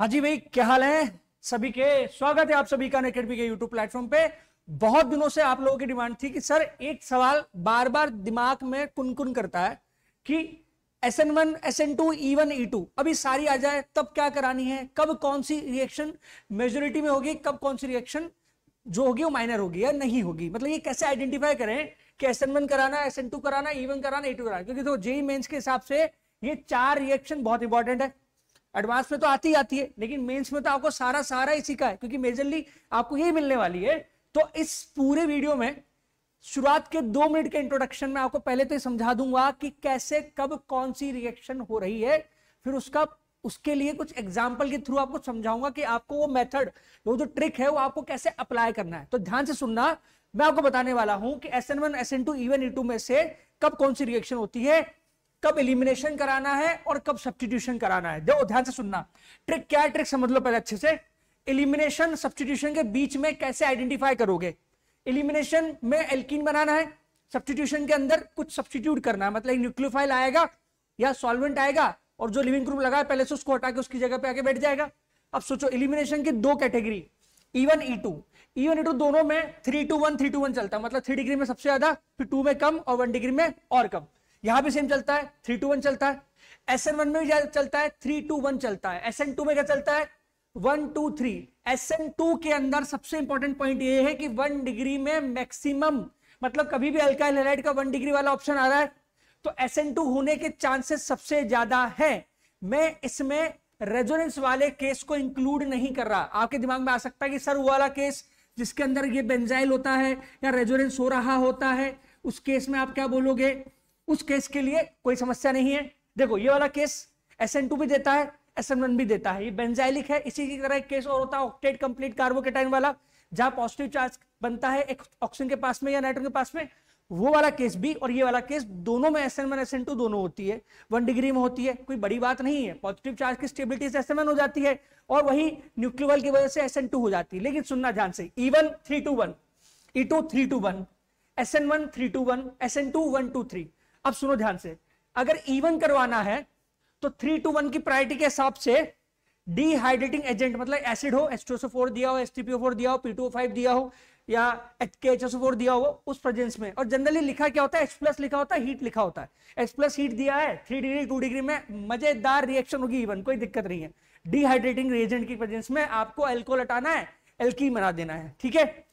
हाँ जी भाई, क्या हाल है सभी के। स्वागत है आप सभी का अनअकैडमी के यूट्यूब प्लेटफॉर्म पे। बहुत दिनों से आप लोगों की डिमांड थी कि सर एक सवाल बार बार दिमाग में कुनकुन करता है कि SN1 SN2 E1 E2 अभी सारी आ जाए तब क्या करानी है, कब कौन सी रिएक्शन मेजोरिटी में होगी, कब कौन सी रिएक्शन जो होगी वो माइनर होगी या नहीं होगी। मतलब ये कैसे आइडेंटिफाई करें कि SN1 कराना, SN2 कराना, E1 कराना, E2 कराना। क्योंकि तो जेईई मेंस के हिसाब से ये चार रिएक्शन बहुत इंपॉर्टेंट है। एडवांस में तो आती ही आती है, लेकिन मेंस में तो आपको सारा इसी का है, क्योंकि मेजरली आपको यही मिलने वाली है। तो इस पूरे वीडियो में शुरुआत के 2 मिनट के इंट्रोडक्शन में आपको पहले तो ये समझा दूंगा कि कैसे कब कौन सी रिएक्शन हो रही है, फिर उसके लिए कुछ एग्जाम्पल के थ्रू आपको समझाऊंगा कि आपको वो मेथड, वो जो ट्रिक है वो आपको कैसे अप्लाई करना है। तो ध्यान से सुनना, मैं आपको बताने वाला हूं कि SN1 SN2 E1 E2 में से कब कौन सी रिएक्शन होती है, कब एलिमिनेशन कराना है और कब सब्स्टिट्यूशन कराना है। देखो ध्यान से सुनना, ट्रिक क्या है, ट्रिक समझ लो पहले अच्छे से। एलिमिनेशन सब्स्टिट्यूशन के बीच में कैसे आइडेंटिफाई करोगे। एलिमिनेशन में एल्कीन बनाना है, सब्स्टिट्यूशन के अंदर कुछ सब्स्टिट्यूट करना है, मतलब न्यूक्लियोफाइल आएगा या सॉल्वेंट आएगा और जो लिविंग ग्रुप लगा है पहले से उसको हटा के उसकी जगह पे आके बैठ जाएगा। अब सोचो एलिमिनेशन की 2 कैटेगरी, E1 E2 दोनों में 3 to 1 3 to 1 चलता है, मतलब 3 डिग्री में सबसे ज्यादा, फिर 2 में कम और 1 डिग्री में और कम। यहां भी सेम चलता है, 3 to 1 चलता है। SN1 में भी चलता है, 3 to 1 चलता है। SN2 में क्या चलता है, 1 to 3। SN2 के अंदर सबसे इंपॉर्टेंट पॉइंट ये है कि 1 डिग्री में मैक्सिमम, मतलब कभी भी अल्काइल हैलाइड का 1 डिग्री वाला ऑप्शन आ रहा है तो SN2 होने के चांसेस सबसे ज्यादा है। मैं इसमें रेजोनेंस वाले केस को इंक्लूड नहीं कर रहा। आपके दिमाग में आ सकता है कि सर वो वाला केस जिसके अंदर ये बेंजाइल होता है या रेजोनेंस हो रहा होता है, उस केस में आप क्या बोलोगे। उस केस के लिए कोई समस्या नहीं है। देखो ये वाला केस SN2 भी देता है, SN1 भी देता है, ये बेंजाइलिक है। इसी की तरह एक केस और होता है ऑक्टेट कंप्लीट कार्बोकेटाइन वाला, जहां पॉजिटिव चार्ज बनता है एक ऑक्सीजन के पास में या नाइट्रोजन के पास में, वो वाला केस भी और ये वाला केस दोनों में SN1 SN2 दोनों होती है, 1 डिग्री में होती है। कोई बड़ी बात नहीं है, पॉजिटिव चार्ज की स्टेबिलिटी से SN1 हो जाती है और वही न्यूक्लियोफाइल की वजह से SN2 हो जाती है। लेकिन सुनना ध्यान से, E1 3 to 1, E2 3 to 1, SN1 3 to 1, SN2 1 to 3। अब सुनो ध्यान से, अगर E1 करवाना है तो 3 to 1 की प्रायोरिटी के हिसाब से डिहाइड्रेटिंग एजेंट, मतलब एसिड हो, H2SO4 दिया हो, H3PO4 दिया हो, P2O5 दिया हो या KHSO4 दिया हो उस प्रेजेंस में। और जनरली लिखा क्या होता है, H+ लिखा होता है, हीट लिखा होता है। H+ हीट दिया है, 3 डिग्री 2 डिग्री में मजेदार रिएक्शन होगी E1, कोई दिक्कत नहीं है। डिहाइड्रेटिंग रिएजेंट की प्रेजेंस में आपको अल्कोहल हटाना है, एल्कीन बना देना है, ठीक है।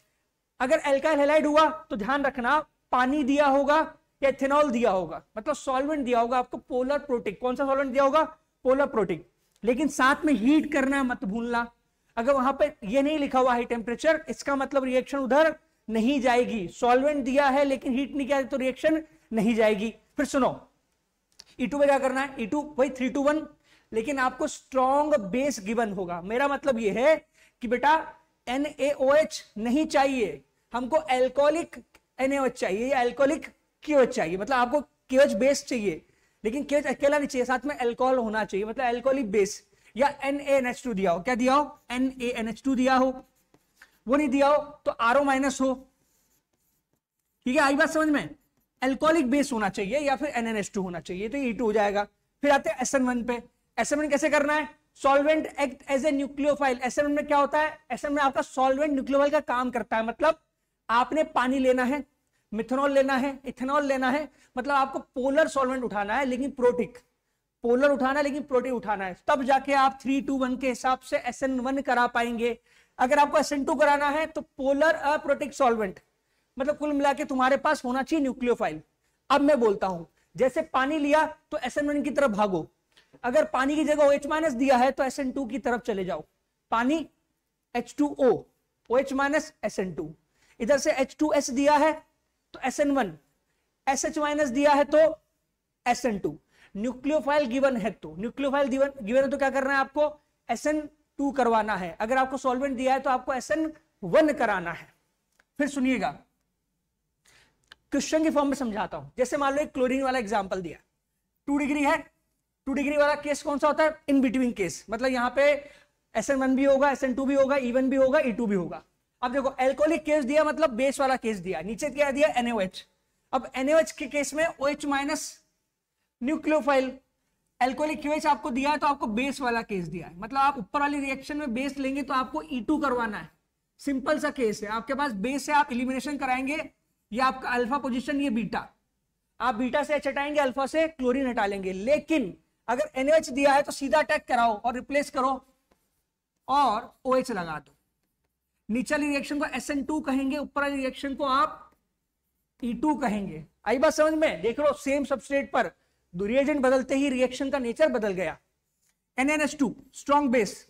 अगर एल्काइल हैलाइड हुआ तो ध्यान रखना, पानी दिया होगा या इथेनॉल दिया होगा, मतलब सॉल्वेंट दिया होगा आपको, पोलर प्रोटिक। कौन सा सॉल्वेंट दिया होगा, पोलर प्रोटिक। लेकिन साथ में हीट करना मत भूलना। अगर वहां पे ये नहीं लिखा हुआ हाई टेम्परेचर, इसका मतलब रिएक्शन उधर नहीं जाएगी। सॉल्वेंट दिया है लेकिन हीट नहीं किया तो रिएक्शन नहीं जाएगी। फिर सुनो, E2 में क्या करना है, E2 वही 3 to 1, लेकिन आपको स्ट्रॉन्ग बेस गिवन होगा। मेरा मतलब ये है कि बेटा NaOH नहीं चाहिए हमको, एल्कोहलिक NaOH चाहिए या एल्कोहलिक KOH चाहिए। मतलब आपको KOH बेस चाहिए, लेकिन KOH अकेला नहीं चाहिए, साथ में अल्कोहल होना चाहिए, मतलब अल्कोहलिक बेस। या NaNH2 दिया हो, क्या दिया हो, NaNH2 दिया हो, वो नहीं दिया हो तो RO- हो, ठीक है। आई बात समझ में, अल्कोहलिक बेस होना चाहिए या फिर NaNH2 होना चाहिए, तो E2 हो जाएगा। फिर आते हैं SN1 पे। SN1 कैसे करना है, solvent act as a nucleophile. SN1 में क्या होता है, SN1 में आपका सॉल्वेंट न्यूक्लियोफाइल का काम करता है। मतलब आपने पानी लेना है, मिथेनॉल लेना है, इथेनॉल लेना है, मतलब आपको पोलर सॉल्वेंट उठाना है लेकिन प्रोटिक, पोलर उठाना है लेकिन प्रोटिक उठाना है, तब जाके आप 3 to 1 के हिसाब से SN1 करा पाएंगे। अगर आपको SN2 कराना है तो पोलर अप्रोटिक सॉल्वेंट, मतलब कुल मिला के तुम्हारे पास होना चाहिए न्यूक्लियोफाइल। अब मैं बोलता हूं, जैसे पानी लिया तो SN1 की तरफ भागो, अगर पानी की जगह OH- दिया है तो SN2 की तरफ चले जाओ। पानी H2O, OH- SN2, इधर से H2S दिया है तो SN1, SH- दिया है तो SN2। न्यूक्लियोफाइल गिवन है तो, न्यूक्लियोफाइल गिवन है तो क्या करना है आपको, SN2 करवाना है। अगर आपको सॉल्वेंट दिया है तो आपको SN1 कराना है। फिर सुनिएगा, क्वेश्चन की फॉर्म में समझाता हूं। जैसे मान लो एक क्लोरीन वाला एग्जांपल दिया, 2 डिग्री है, 2 डिग्री वाला केस कौन सा होता है, इन बिटवीन केस, मतलब यहां पे SN1 भी होगा, SN2 भी होगा, E1 भी होगा, E2 भी होगा। अब देखो एल्कोहलिक केस दिया, मतलब बेस वाला केस दिया, नीचे क्या दिया, NaOH। अब NaOH के केस में OH- न्यूक्लियोफाइल, एल्कोहलिक QH आपको दिया है तो आपको बेस वाला केस दिया है, मतलब आप ऊपर वाली रिएक्शन में बेस लेंगे तो आपको E2 करवाना है। सिंपल सा केस है, आपके पास बेस है, आप एलिमिनेशन कराएंगे, ये आपका अल्फा पोजीशन, ये बीटा, आप बीटा से H हटाएंगे, अल्फा से क्लोरीन हटा लेंगे। लेकिन अगर NaOH दिया है तो सीधा अटैक कराओ और रिप्लेस करो और OH लगा दो। नीचे वाली रिएक्शन को SN2 कहेंगे, ऊपर वाली रिएक्शन को आप E2 कहेंगे। आई बात समझ में? देख लो, सेम सबस्ट्रेट पर रिएजेंट बदलते ही रिएक्शन का नेचर बदल गया। NaNH2 स्ट्रॉन्ग बेस,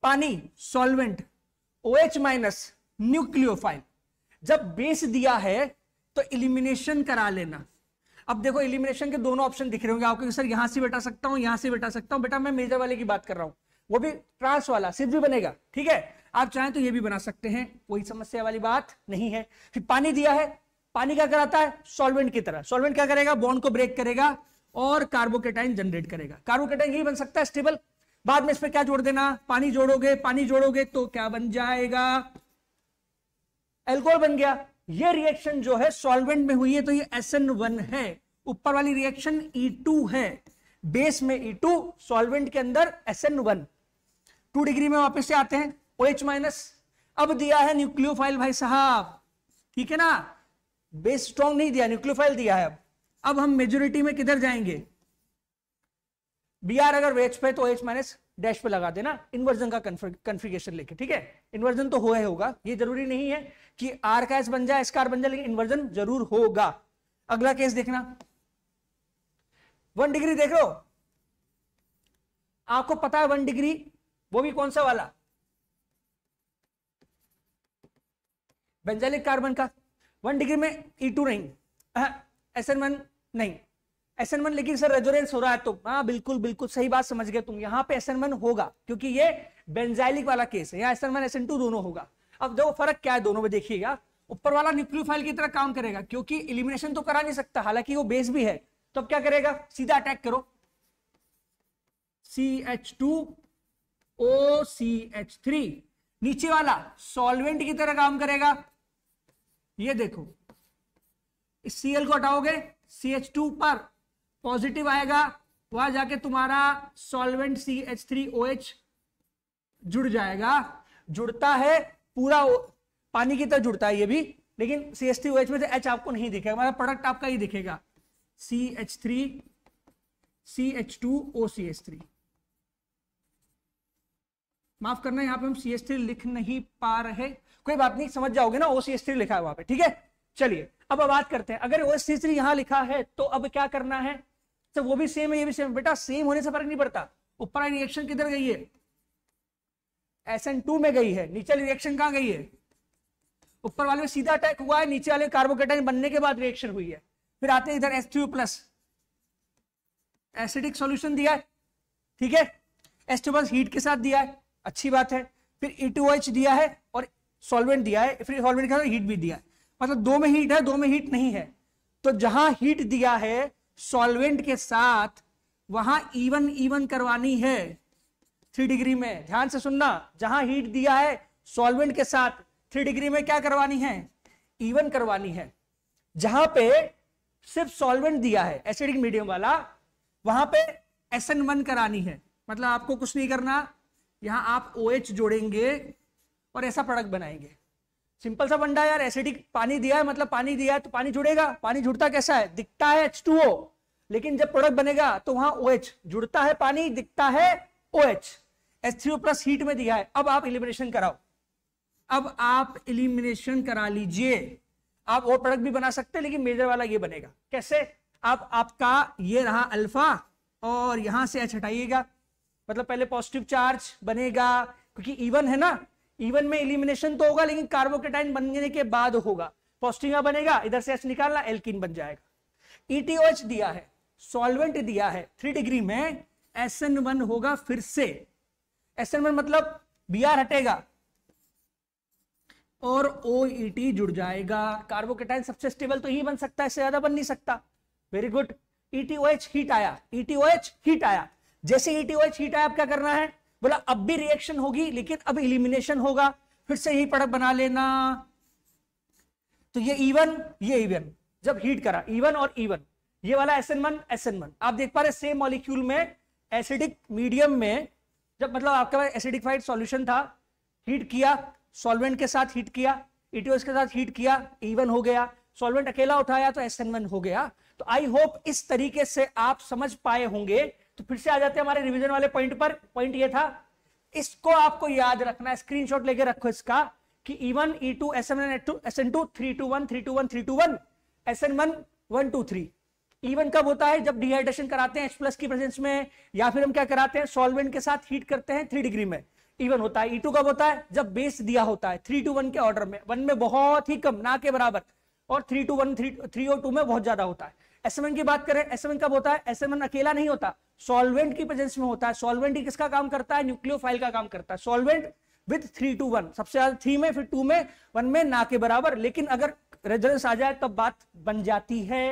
पानी सॉल्वेंट, OH माइनस न्यूक्लियोफाइल। जब बेस दिया है तो एलिमिनेशन करा लेना। अब देखो एलिमिनेशन के दोनों ऑप्शन दिख रहे होंगे आपको, सर यहां से बैठा सकता हूं, यहां से बैठा सकता हूं। बेटा मैं मेजर वाले की बात कर रहा हूं, वो भी ट्रांस वाला, सिर्फ भी बनेगा, ठीक है। आप चाहें तो ये भी बना सकते हैं, कोई समस्या वाली बात नहीं है। फिर पानी दिया है, पानी क्या कराता है? सॉल्वेंट की तरह। सॉल्वेंट क्या करेगा? बॉन्ड को ब्रेक करेगा और कार्बोकेटाइन जनरेट करेगा। कार्बोकेटाइन यही बन सकता है स्टेबल। बाद में इसमें क्या जोड़ देना? पानी जोड़ोगे, पानी जोड़ोगे तो क्या बन जाएगा? अल्कोहल बन गया। ये रिएक्शन जो है सॉल्वेंट में हुई है तो ये SN1 है। ऊपर वाली रिएक्शन E2 है, बेस में E2, सॉल्वेंट के अंदर SN1। 2 डिग्री में वापस से आते हैं, OH माइनस। अब दिया है न्यूक्लियोफाइल भाई साहब, ठीक है ना, बेस स्ट्रॉन्ग नहीं दिया, न्यूक्लियोफाइल दिया है। अब हम मेजोरिटी में किधर जाएंगे? Br अगर वेज पे तो OH माइनस डैश पे लगा देना, इन्वर्जन का कन्फिगरेशन लेके, ठीक है। इन्वर्जन तो होगा, ये जरूरी नहीं है कि R का S बन जाए, S का R बन जाए, लेकिन इन्वर्जन जरूर होगा। अगला केस देखना, 1 डिग्री देख लो, आपको पता है 1 डिग्री, वो भी कौन सा वाला? बेंजाइलिक कार्बन का। 1 डिग्री में E2 नहीं, SN1 नहीं, SN1 लेकिन सर रेजोनेंस हो रहा है तो हाँ बिल्कुल बिल्कुल सही बात समझ गए तुम, यहां पे SN1 होगा क्योंकि ये बेंजाइलिक वाला केस है, यहाँ SN1 SN2 दोनों होगा। अब देखो फर्क क्या है दोनों में, देखिएगा ऊपर वाला न्यूक्लियोफाइल की तरह काम करेगा क्योंकि एलिमिनेशन तो करा नहीं सकता, हालांकि वो बेस भी है, तो अब क्या करेगा? सीधा अटैक करो, CH2OCH3। नीचे वाला सॉल्वेंट की तरह काम करेगा, ये देखो इस Cl को हटाओगे, CH2 पर पॉजिटिव आएगा, वहां जाके तुम्हारा सॉल्वेंट CH3OH जुड़ जाएगा। जुड़ता है पूरा पानी की तरह जुड़ता है ये भी, लेकिन CH3OH में से H आपको नहीं दिखेगा, हमारा प्रोडक्ट आपका ही दिखेगा, CH3 CH2OCH3। माफ करना यहां पे हम CH3 लिख नहीं पा रहे, कोई बात नहीं, समझ जाओगे ना, OCH3 लिखा है वहां पे, ठीक है। चलिए अब बात करते हैं, अगर OCH3 यहां लिखा है तो अब क्या करना है? तो वो भी सेम है, ये भी सेम। बेटा सेम होने से फर्क नहीं पड़ता, ऊपर वाली रिएक्शन किधर गई है? SN2 में गई है, नीचे वाली रिएक्शन कहां गई है? ऊपर वाले में सीधा अटैक हुआ है, नीचे वाले कार्बोकेटाइन बनने के बाद रिएक्शन हुई है। फिर आते हैं इधर H2+ एसिडिक सॉल्यूशन दिया है, ठीक है, H2+ हीट के साथ दिया है, अच्छी बात है। फिर E2OH दिया है और सॉल्वेंट दिया है, फिर सॉल्वेंट के साथ हीट भी दिया है, मतलब 2 में हीट है 2 में हीट नहीं है। तो जहां हीट दिया है सॉल्वेंट के साथ वहां इवन करवानी है 3 डिग्री में, ध्यान से सुनना, जहां हीट दिया है सॉल्वेंट के साथ 3 डिग्री में क्या करवानी है? इवन करवानी है। जहां पे सिर्फ सॉल्वेंट दिया है एसिडिक मीडियम वाला, वहां पे SN1 करानी है, मतलब आपको कुछ नहीं करना, यहां आप OH जोड़ेंगे और ऐसा प्रोडक्ट बनाएंगे। सिंपल सा बंडा यार, एसिडिक पानी दिया है मतलब पानी दिया है तो पानी जुड़ेगा। पानी जुड़ता कैसा है? दिखता है H2O, लेकिन जब प्रोडक्ट बनेगा तो वहां OH जुड़ता है, पानी दिखता है OH। H3O+ हीट में दिया है। अब आप एलिमिनेशन कराओ, अब आप एलिमिनेशन करा लीजिए। आप और प्रोडक्ट भी बना सकते हैं लेकिन मेजर वाला ये बनेगा। कैसे? आप आपका ये रहा अल्फा और यहां से H हटाइएगा, मतलब पहले पॉजिटिव चार्ज बनेगा क्योंकि इवन है ना, इवन में एलिमिनेशन तो होगा लेकिन कार्बोकेटाइन बनने के बाद होगा, पॉजिटिव बनेगा, इधर से H निकालना, एल्कीन बन जाएगा। ETOH दिया है, सॉल्वेंट दिया है, 3 डिग्री में SN1 होगा, फिर से SN1 मतलब Br हटेगा और OET जुड़ जाएगा। कार्बोकेटाइन सबसे स्टेबल तो ही बन सकता है, इससे ज्यादा बन नहीं सकता। Very good. ETOH हीट आया, ETOH हीट आया। जैसे ETOH हीट आया, अब क्या करना है? बोला अब भी रिएक्शन होगी लेकिन अब एलिमिनेशन होगा, फिर से यही प्रोडक्ट बना लेना। तो ये इवन, ये इवन, जब हीट करा इवन और इवन, ये वाला SN1 SN1 आप देख पा रहे सेम मॉलिक्यूल में एसिडिक मीडियम में, जब मतलब आपके पास एसिडिफाइड सॉल्यूशन था, हीट किया, सॉल्वेंट के साथ हीट किया, ETOS के साथ हीट किया, E1 हो गया, सॉल्वेंट अकेला उठाया तो SN1 हो गया। तो आई होप इस तरीके से आप समझ पाए होंगे। तो फिर से आ जाते हैं हमारे रिवीजन वाले पॉइंट पर। पॉइंट ये था, इसको आपको याद रखना है, स्क्रीनशॉट लेके रखो इसका कि E1 E2 SN1 SN2 321 321 321 SN1 1 2 3। E1 कब होता है? जब डिहाइड्रेशन कराते हैं H+ की प्रेजेंस में, या फिर हम क्या कराते हैं सॉल्वेंट के साथ हीट करते हैं 3 डिग्री में, E1 होता है। E2 कब होता है? जब बेस दिया होता है 3 to 1 के ऑर्डर में, 1 में बहुत ही कम, ना के बराबर, और 3 to 1 3 और 2 में बहुत ज्यादा होता है। SN1 की बात करें, SN1 कब होता है? SN1 अकेला नहीं होता, सॉल्वेंट की प्रेजेंस में होता है। सॉल्वेंट ही किसका काम करता है? न्यूक्लियोफाइल का काम करता है। सॉल्वेंट विद 3 to 1, सबसे ज्यादा 3 में, फिर 2 में, 1 में, ना के बराबर। लेकिन अगर रेजोनेंस आ जाए तब बात बन जाती है।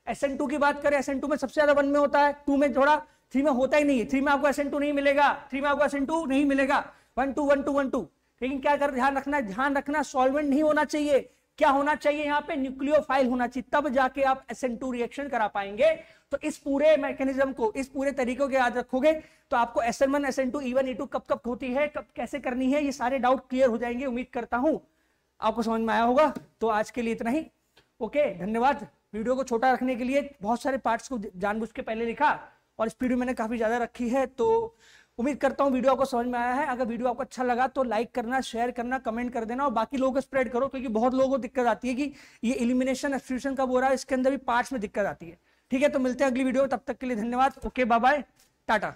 SN2 की बात करें, SN2 में सबसे ज्यादा 1 में होता है, 2 में थोड़ा, 3 में होता ही नहीं है। 3 में आपको SN2 नहीं मिलेगा, 3 में आपको SN2 नहीं मिलेगा। 1 2 1 2 1 2। लेकिन क्या कर ध्यान रखना सॉल्वेंट नहीं होना चाहिए। क्या होना चाहिए? यहाँ पे न्यूक्लियोफाइल होना चाहिए, तब जाके आप SN2 रिएक्शन करा पाएंगे। तो इस पूरे मैकेनिज्म को, इस पूरे तरीकों को याद रखोगे तो आपको SN1 SN2 E1 E2 कब कब होती है, कब कैसे करनी है, ये सारे डाउट क्लियर हो जाएंगे। उम्मीद करता हूं आपको समझ में आया होगा। तो आज के लिए इतना ही। ओके, धन्यवाद। वीडियो को छोटा रखने के लिए बहुत सारे पार्ट्स को जानबूझ के पहले लिखा, और इस वीडियो मैंने काफी ज्यादा रखी है। तो उम्मीद करता हूं वीडियो आपको समझ में आया है। अगर वीडियो आपको अच्छा लगा तो लाइक करना, शेयर करना, कमेंट कर देना, और बाकी लोगों को स्प्रेड करो, क्योंकि बहुत लोगों को दिक्कत आती है कि ये एलिमिनेशन एक्सट्रूशन कब हो रहा है, इसके अंदर भी पार्ट्स में दिक्कत आती है। ठीक है, तो मिलते हैं अगली वीडियो, तब तक के लिए धन्यवाद। Okay, bye bye, Tata.